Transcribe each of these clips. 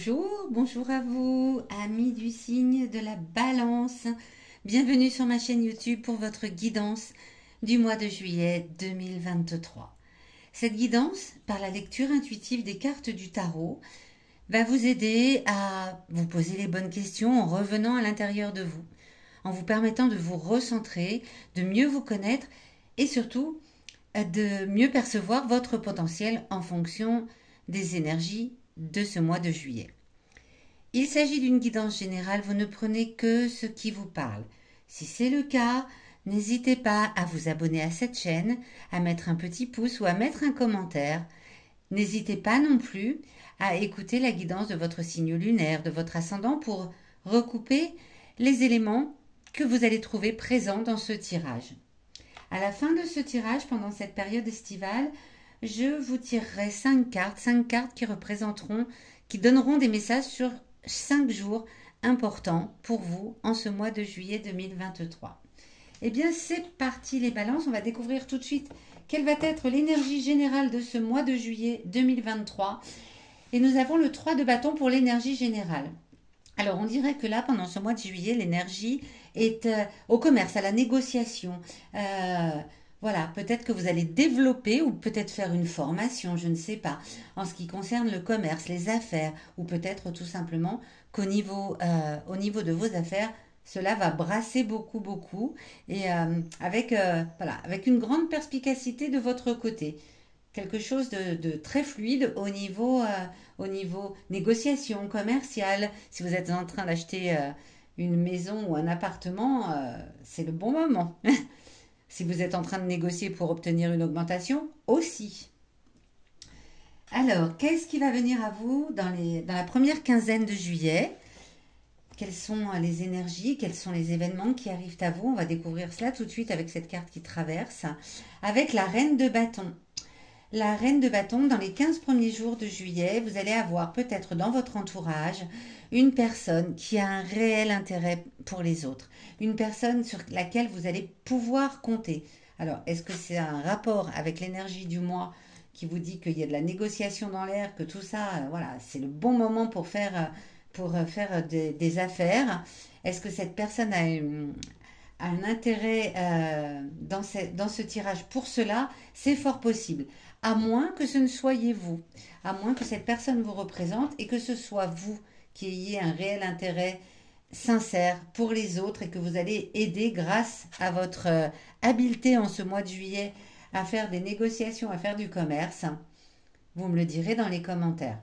Bonjour, bonjour à vous, amis du signe de la Balance. Bienvenue sur ma chaîne YouTube pour votre guidance du mois de juillet 2023. Cette guidance, par la lecture intuitive des cartes du tarot, va vous aider à vous poser les bonnes questions en revenant à l'intérieur de vous, en vous permettant de vous recentrer, de mieux vous connaître et surtout de mieux percevoir votre potentiel en fonction des énergies de ce mois de juillet. Il s'agit d'une guidance générale, vous ne prenez que ce qui vous parle. Si c'est le cas, n'hésitez pas à vous abonner à cette chaîne, à mettre un petit pouce ou à mettre un commentaire. N'hésitez pas non plus à écouter la guidance de votre signe lunaire, de votre ascendant pour recouper les éléments que vous allez trouver présents dans ce tirage. À la fin de ce tirage, pendant cette période estivale, je vous tirerai 5 cartes qui donneront des messages sur 5 jours importants pour vous en ce mois de juillet 2023. Eh bien, c'est parti les balances, on va découvrir tout de suite quelle va être l'énergie générale de ce mois de juillet 2023. Et nous avons le 3 de bâton pour l'énergie générale. Alors, on dirait que là, pendant ce mois de juillet, l'énergie est au commerce, à la négociation. Voilà, peut-être que vous allez développer ou peut-être faire une formation, je ne sais pas, en ce qui concerne le commerce, les affaires, ou peut-être tout simplement qu'au niveau, au niveau de vos affaires, cela va brasser beaucoup, et avec une grande perspicacité de votre côté. Quelque chose de très fluide au niveau négociation commerciale. Si vous êtes en train d'acheter une maison ou un appartement, c'est le bon moment. Si vous êtes en train de négocier pour obtenir une augmentation, aussi. Alors, qu'est-ce qui va venir à vous dans la première quinzaine de juillet? Quelles sont les énergies, quels sont les événements qui arrivent à vous? On va découvrir cela tout de suite avec cette carte qui traverse, avec la reine de bâton. La reine de bâton, dans les 15 premiers jours de juillet, vous allez avoir peut-être dans votre entourage une personne qui a un réel intérêt pour les autres, une personne sur laquelle vous allez pouvoir compter. Alors, est-ce que c'est un rapport avec l'énergie du mois qui vous dit qu'il y a de la négociation dans l'air, que tout ça, voilà, c'est le bon moment pour faire des affaires? Est-ce que cette personne a un intérêt dans ce tirage pour cela? C'est fort possible. À moins que ce ne soyez vous, à moins que cette personne vous représente et que ce soit vous qui ayez un réel intérêt sincère pour les autres et que vous allez aider grâce à votre habileté en ce mois de juillet à faire des négociations, à faire du commerce. Vous me le direz dans les commentaires.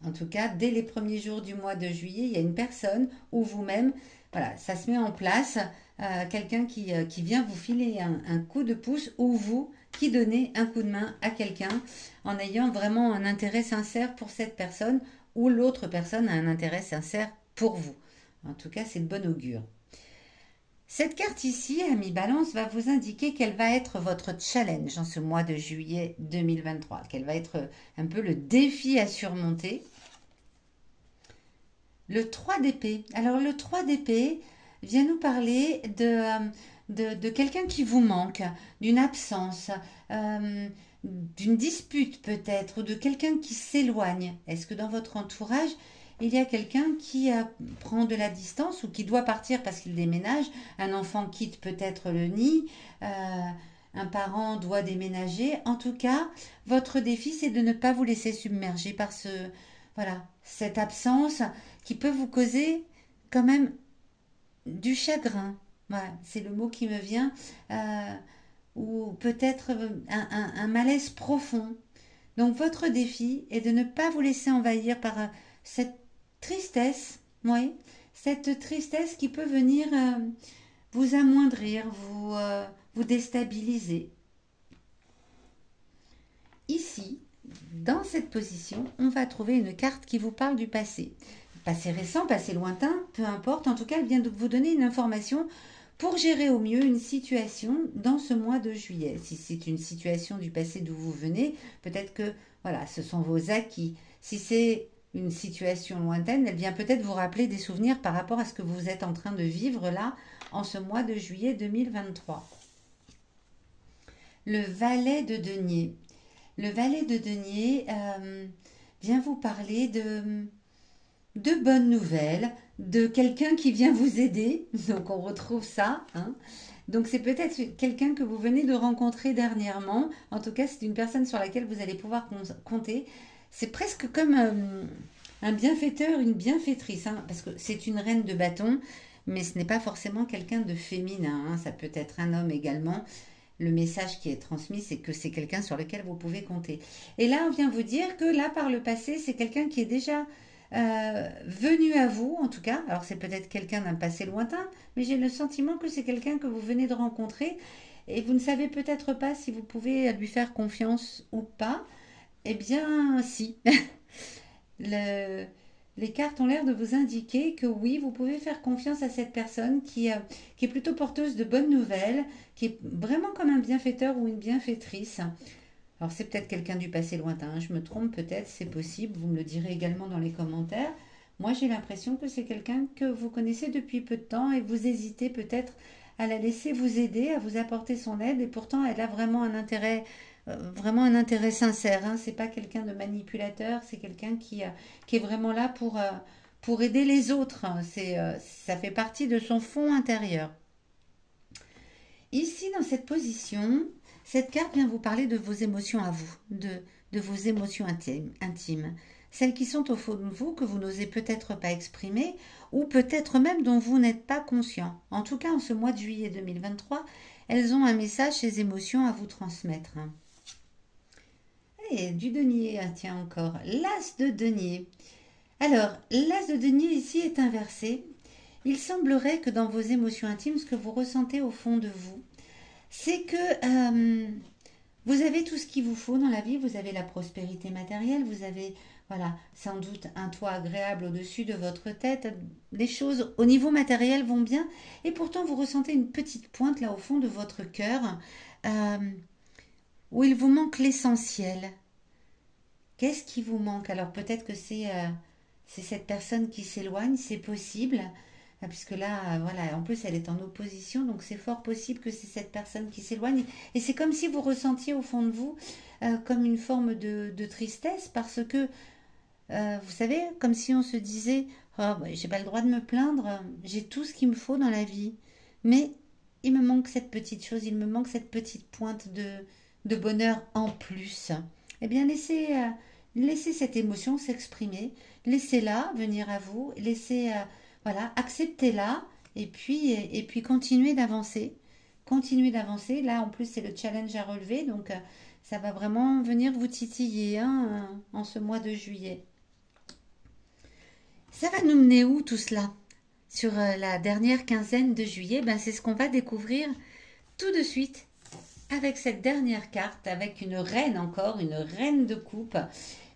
En tout cas, dès les premiers jours du mois de juillet, il y a une personne ou vous-même, voilà, ça se met en place, quelqu'un qui vient vous filer un coup de pouce ou vous qui donnez un coup de main à quelqu'un en ayant vraiment un intérêt sincère pour cette personne ou l'autre personne a un intérêt sincère pour vous. En tout cas, c'est de bon augure. Cette carte ici, Ami Balance, va vous indiquer quel va être votre challenge en ce mois de juillet 2023, quel va être un peu le défi à surmonter. Le 3 d'épée. Alors, le 3 d'épée vient nous parler de quelqu'un qui vous manque, d'une absence, d'une dispute peut-être, ou de quelqu'un qui s'éloigne. Est-ce que dans votre entourage, il y a quelqu'un qui prend de la distance ou qui doit partir parce qu'il déménage? Un enfant quitte peut-être le nid, un parent doit déménager. En tout cas, votre défi, c'est de ne pas vous laisser submerger par cette absence qui peut vous causer quand même du chagrin. Voilà, c'est le mot qui me vient, ou peut-être un malaise profond. Donc votre défi est de ne pas vous laisser envahir par cette tristesse, oui, cette tristesse qui peut venir vous amoindrir, vous déstabiliser. Ici, dans cette position, on va trouver une carte qui vous parle du passé. Passé récent, passé lointain, peu importe, en tout cas, elle vient de vous donner une information pour gérer au mieux une situation dans ce mois de juillet. Si c'est une situation du passé d'où vous venez, peut-être que voilà, ce sont vos acquis. Si c'est une situation lointaine, elle vient peut-être vous rappeler des souvenirs par rapport à ce que vous êtes en train de vivre là en ce mois de juillet 2023. Le valet de denier. Le valet de denier vient vous parler de bonnes nouvelles, de quelqu'un qui vient vous aider. Donc on retrouve ça, hein. Donc c'est peut-être quelqu'un que vous venez de rencontrer dernièrement. En tout cas, c'est une personne sur laquelle vous allez pouvoir compter. C'est presque comme un bienfaiteur, une bienfaitrice, hein, parce que c'est une reine de bâton, mais ce n'est pas forcément quelqu'un de féminin, hein. Ça peut être un homme également. Le message qui est transmis, c'est que c'est quelqu'un sur lequel vous pouvez compter. Et là, on vient vous dire que là, par le passé, c'est quelqu'un qui est déjà venu à vous, en tout cas. Alors, c'est peut-être quelqu'un d'un passé lointain, mais j'ai le sentiment que c'est quelqu'un que vous venez de rencontrer et vous ne savez peut-être pas si vous pouvez lui faire confiance ou pas. Eh bien, si. Le- les cartes ont l'air de vous indiquer que oui, vous pouvez faire confiance à cette personne qui est plutôt porteuse de bonnes nouvelles, qui est vraiment comme un bienfaiteur ou une bienfaitrice. Alors c'est peut-être quelqu'un du passé lointain, hein. Je me trompe peut-être, c'est possible, vous me le direz également dans les commentaires. Moi j'ai l'impression que c'est quelqu'un que vous connaissez depuis peu de temps et vous hésitez peut-être à la laisser vous aider, à vous apporter son aide et pourtant elle a vraiment un intérêt sincère, hein. C'est pas quelqu'un de manipulateur, c'est quelqu'un qui est vraiment là pour aider les autres, hein. Ça fait partie de son fond intérieur. Ici, dans cette position, cette carte vient vous parler de vos émotions à vous, de vos émotions intimes, celles qui sont au fond de vous, que vous n'osez peut-être pas exprimer, ou peut-être même dont vous n'êtes pas conscient. En tout cas, en ce mois de juillet 2023, elles ont un message, ces émotions à vous transmettre. Et du denier, ah, tiens encore, l'as de denier. Alors, l'as de denier ici est inversé. Il semblerait que dans vos émotions intimes, ce que vous ressentez au fond de vous, c'est que vous avez tout ce qu'il vous faut dans la vie. Vous avez la prospérité matérielle, vous avez, voilà, sans doute un toit agréable au-dessus de votre tête. Les choses au niveau matériel vont bien, et pourtant vous ressentez une petite pointe là au fond de votre cœur, euh, où il vous manque l'essentiel. Qu'est-ce qui vous manque? Alors peut-être que c'est cette personne qui s'éloigne, c'est possible, puisque là, voilà, en plus elle est en opposition, donc c'est fort possible que c'est cette personne qui s'éloigne. Et c'est comme si vous ressentiez au fond de vous comme une forme de tristesse, parce que, vous savez, comme si on se disait, oh, bah, j'ai pas le droit de me plaindre, j'ai tout ce qu'il me faut dans la vie, mais il me manque cette petite chose, il me manque cette petite pointe de bonheur en plus. Eh bien, laissez cette émotion s'exprimer, laissez-la venir à vous, voilà, acceptez-la et puis continuez d'avancer. Continuez d'avancer. Là, en plus, c'est le challenge à relever, donc ça va vraiment venir vous titiller, hein, en ce mois de juillet. Ça va nous mener où tout cela? Sur la dernière quinzaine de juillet, ben, c'est ce qu'on va découvrir tout de suite avec cette dernière carte, avec une reine encore, une reine de coupe.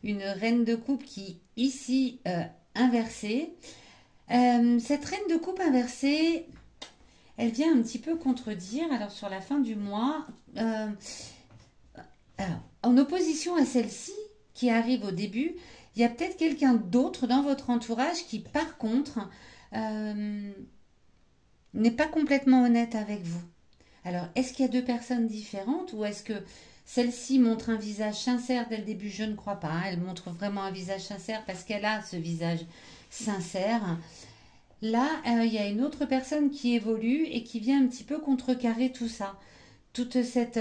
Une reine de coupe qui, ici, inversée. Cette reine de coupe inversée, elle vient un petit peu contredire, alors sur la fin du mois, alors, en opposition à celle-ci, qui arrive au début, il y a peut-être quelqu'un d'autre dans votre entourage qui, par contre, euh, n'est pas complètement honnête avec vous. Alors, est-ce qu'il y a deux personnes différentes ou est-ce que celle-ci montre un visage sincère dès le début? Je ne crois pas, hein. Elle montre vraiment un visage sincère parce qu'elle a ce visage sincère. Là, il y a une autre personne qui évolue et qui vient un petit peu contrecarrer tout ça. Toute cette,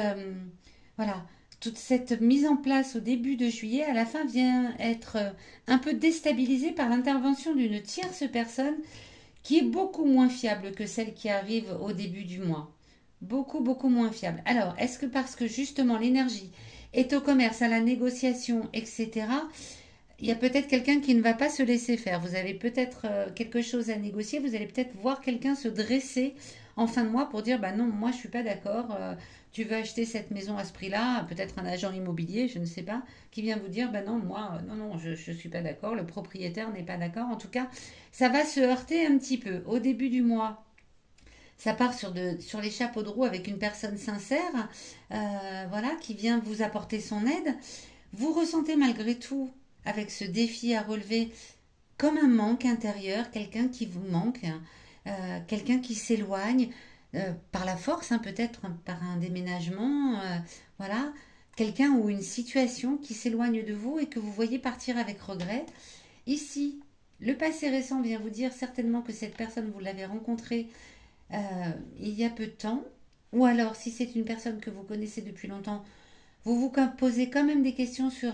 voilà, toute cette mise en place au début de juillet, à la fin, vient être un peu déstabilisée par l'intervention d'une tierce personne qui est beaucoup moins fiable que celle qui arrive au début du mois. Beaucoup, beaucoup moins fiable. Alors, est-ce que parce que justement l'énergie est au commerce, à la négociation, etc., il y a peut-être quelqu'un qui ne va pas se laisser faire. Vous avez peut-être quelque chose à négocier. Vous allez peut-être voir quelqu'un se dresser en fin de mois pour dire, bah non, moi je suis pas d'accord. Tu veux acheter cette maison à ce prix-là, peut-être un agent immobilier, je ne sais pas, qui vient vous dire, bah non, moi, non, non, je suis pas d'accord. Le propriétaire n'est pas d'accord. En tout cas, ça va se heurter un petit peu au début du mois. Ça part sur les chapeaux de roue avec une personne sincère, voilà, qui vient vous apporter son aide. Vous ressentez malgré tout, avec ce défi à relever, comme un manque intérieur, quelqu'un qui vous manque, hein, quelqu'un qui s'éloigne par la force, hein, peut-être par un déménagement, voilà, quelqu'un ou une situation qui s'éloigne de vous et que vous voyez partir avec regret. Ici, le passé récent vient vous dire certainement que cette personne, vous l'avez rencontrée il y a peu de temps. Ou alors, si c'est une personne que vous connaissez depuis longtemps, vous vous posez quand même des questions sur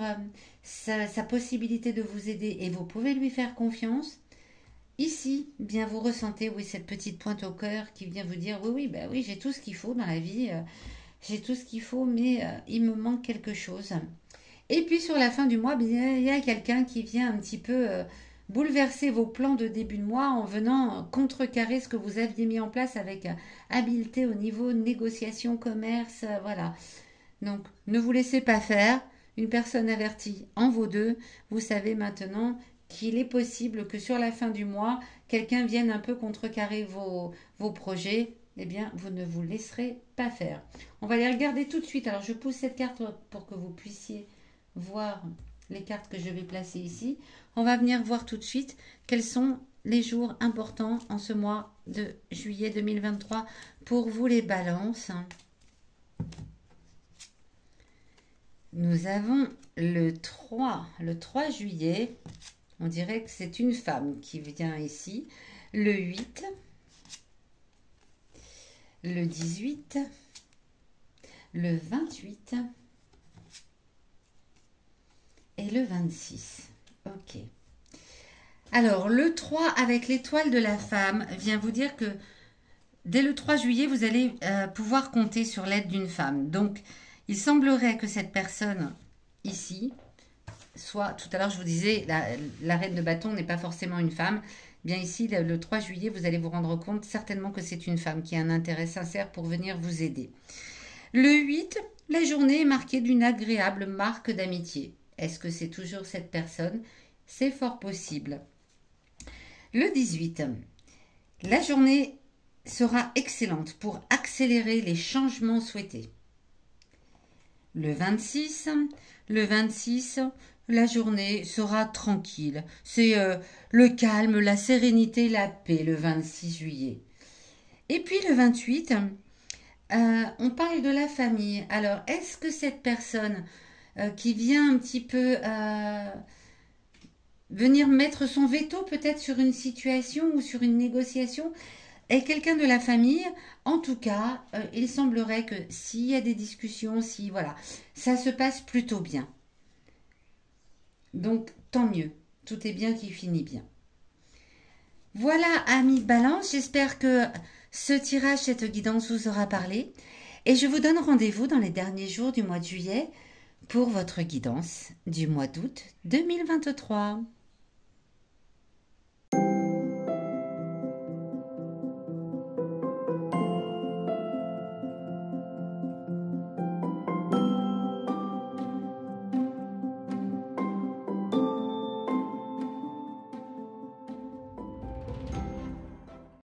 sa possibilité de vous aider et vous pouvez lui faire confiance. Ici, bien vous ressentez, oui, cette petite pointe au cœur qui vient vous dire, oui, oui, ben oui, j'ai tout ce qu'il faut dans la vie, j'ai tout ce qu'il faut, mais il me manque quelque chose. Et puis sur la fin du mois, bien, il y a quelqu'un qui vient un petit peu bouleverser vos plans de début de mois en venant contrecarrer ce que vous aviez mis en place avec habileté au niveau négociation, commerce, voilà. Donc, ne vous laissez pas faire. Une personne avertie en vaut deux. Vous savez maintenant qu'il est possible que sur la fin du mois, quelqu'un vienne un peu contrecarrer vos projets. Eh bien, vous ne vous laisserez pas faire. On va les regarder tout de suite. Alors, je pousse cette carte pour que vous puissiez voir les cartes que je vais placer ici. On va venir voir tout de suite quels sont les jours importants en ce mois de juillet 2023 pour vous les balances. Nous avons le 3 juillet. On dirait que c'est une femme qui vient ici. Le 8, le 18, le 28 et le 26. Ok. Alors, le 3 avec l'étoile de la femme vient vous dire que dès le 3 juillet, vous allez pouvoir compter sur l'aide d'une femme. Donc, il semblerait que cette personne ici soit, tout à l'heure je vous disais, la reine de bâton n'est pas forcément une femme. Bien ici, le 3 juillet, vous allez vous rendre compte certainement que c'est une femme qui a un intérêt sincère pour venir vous aider. Le 8, la journée est marquée d'une agréable marque d'amitié. Est-ce que c'est toujours cette personne? C'est fort possible. Le 18, la journée sera excellente pour accélérer les changements souhaités. Le 26, la journée sera tranquille. C'est le calme, la sérénité, la paix le 26 juillet. Et puis le 28, on parle de la famille. Alors, est-ce que cette personne qui vient un petit peu venir mettre son veto peut-être sur une situation ou sur une négociation est quelqu'un de la famille? En tout cas, il semblerait que s'il y a des discussions, si voilà, ça se passe plutôt bien. Donc, tant mieux. Tout est bien qui finit bien. Voilà, amis Balance, j'espère que ce tirage, cette guidance vous aura parlé. Et je vous donne rendez-vous dans les derniers jours du mois de juillet pour votre guidance du mois d'août 2023.